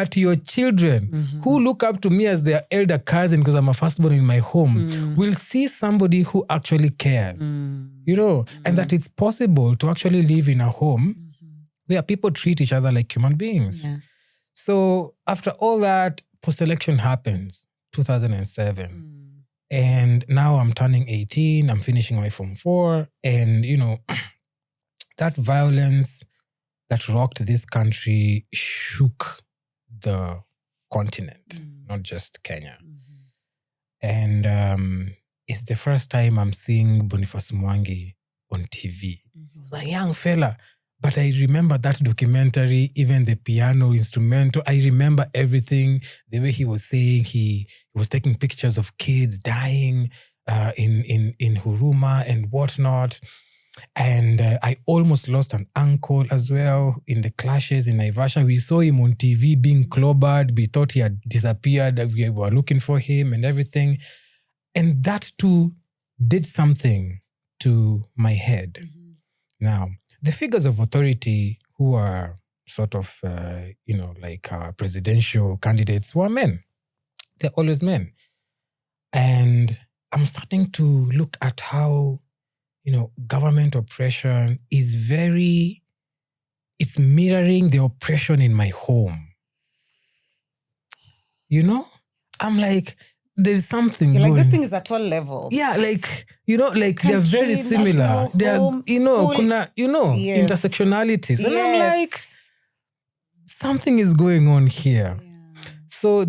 but your children who look up to me as their elder cousin because I'm a firstborn in my home will see somebody who actually cares, you know, and that it's possible to actually live in a home where people treat each other like human beings. Yeah. So after all that, post-election happens, 2007. And now I'm turning 18, I'm finishing my Form 4. And, you know, that violence that rocked this country shook the continent, not just Kenya. And it's the first time I'm seeing Boniface Mwangi on TV. He was a young fella. But I remember that documentary, even the piano instrumental. I remember everything, the way he was saying he was taking pictures of kids dying in Huruma and whatnot. And I almost lost an uncle as well in the clashes in Naivasha. We saw him on TV being clobbered. We thought he had disappeared. We were looking for him and everything. And that too did something to my head. Now, the figures of authority who are sort of, like presidential candidates were men. They're always men. And I'm starting to look at how, government oppression is it's mirroring the oppression in my home. I'm like, there's something You're going. Like, this thing is at all levels. Yeah, they're very similar. They're, Yes. intersectionalities. Yes. And I'm like, something is going on here. Yeah. So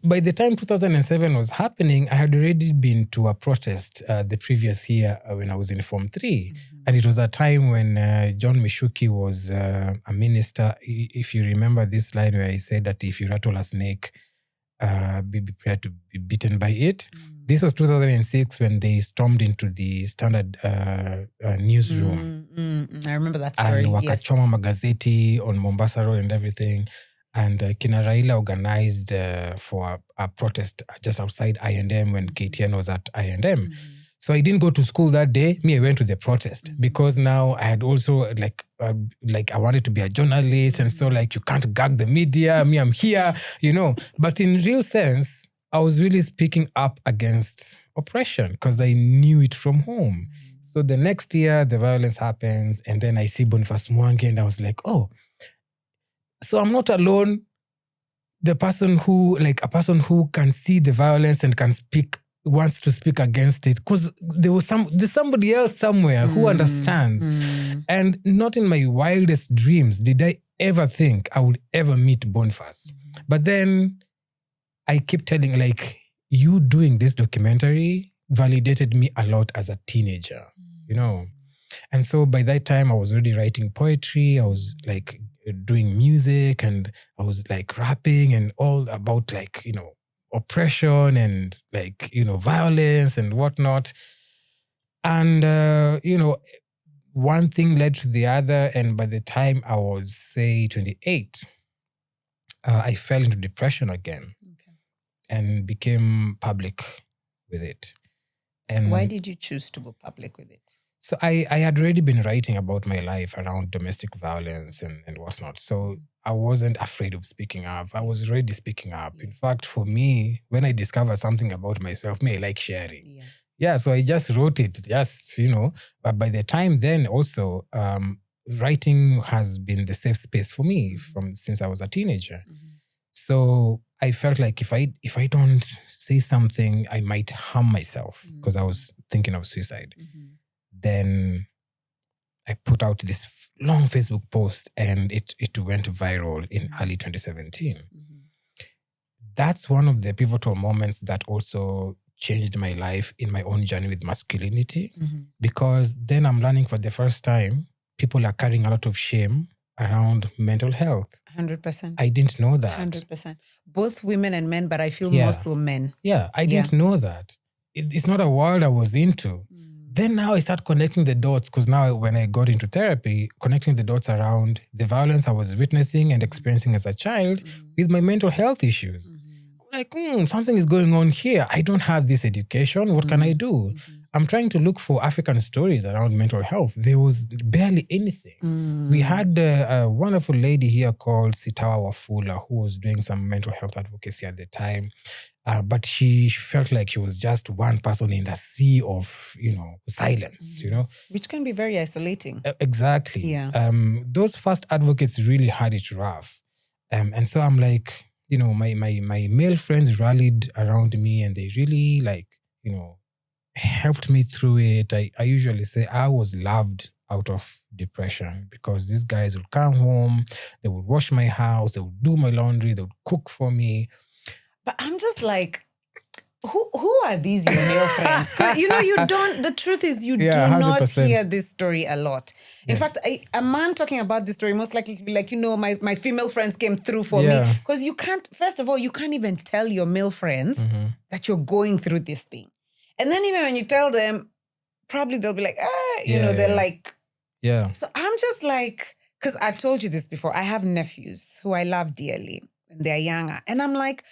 by the time 2007 was happening, I had already been to a protest the previous year when I was in Form 3. And it was a time when John Mishuki was a minister. If you remember this line where he said that if you rattle a snake, be prepared to be bitten by it. This was 2006 when they stormed into the Standard newsroom. I remember that story. And wakachoma magazeti on Mombasa Road and everything. And Kina Raila organized for a protest just outside I&M when KTN was at I&M. So I didn't go to school that day. I went to the protest because now I had also I wanted to be a journalist. And so you can't gag the media. I'm here, But in real sense, I was really speaking up against oppression because I knew it from home. So the next year, the violence happens. And then I see Boniface Mwangi and I was like, oh, so I'm not alone. A person who can see the violence and wants to speak against it, because there's somebody else somewhere who understands. And not in my wildest dreams did I ever think I would ever meet Boniface. But then I keep telling, you doing this documentary validated me a lot as a teenager, And so by that time I was already writing poetry. I was doing music and I was rapping and all about oppression and violence and whatnot. And, one thing led to the other. And by the time I was, say, 28, I fell into depression again and became public with it. And why did you choose to go public with it? So I had already been writing about my life around domestic violence and whatnot. So I wasn't afraid of speaking up. I was already speaking up. In fact, for me, when I discover something about myself, I like sharing. Yeah, so I just wrote it, But by the time then also, writing has been the safe space for me since I was a teenager. So I felt like if I don't say something, I might harm myself because I was thinking of suicide. Then I put out this long Facebook post and it went viral in early 2017. That's one of the pivotal moments that also changed my life in my own journey with masculinity, because then I'm learning for the first time, people are carrying a lot of shame around mental health. 100%. I didn't know that. 100%. Both women and men, but I feel more so men. Yeah, I didn't know that. It's not a world I was into. Then now I start connecting the dots, because now when I got into therapy, connecting the dots around the violence I was witnessing and experiencing as a child with my mental health issues. Like, something is going on here. I don't have this education. What can I do? I'm trying to look for African stories around mental health. There was barely anything. We had a wonderful lady here called Sitawa Wafula who was doing some mental health advocacy at the time. But she felt like she was just one person in the sea of, silence, Which can be very isolating. Exactly. Yeah. Those first advocates really had it rough. And so I'm like, my male friends rallied around me and they really helped me through it. I usually say I was loved out of depression because these guys would come home, they would wash my house, they would do my laundry, they would cook for me. But I'm just like, who are these your male friends? The truth is you do 100%. not hear this story a lot. In Yes. fact, a man talking about this story most likely to be like, my female friends came through for me. Because you can't, first of all, you can't even tell your male friends that you're going through this thing. And then even when you tell them, probably they'll be like, they're like. Yeah. So I'm just like, because I've told you this before, I have nephews who I love dearly and they're younger. And I'm like,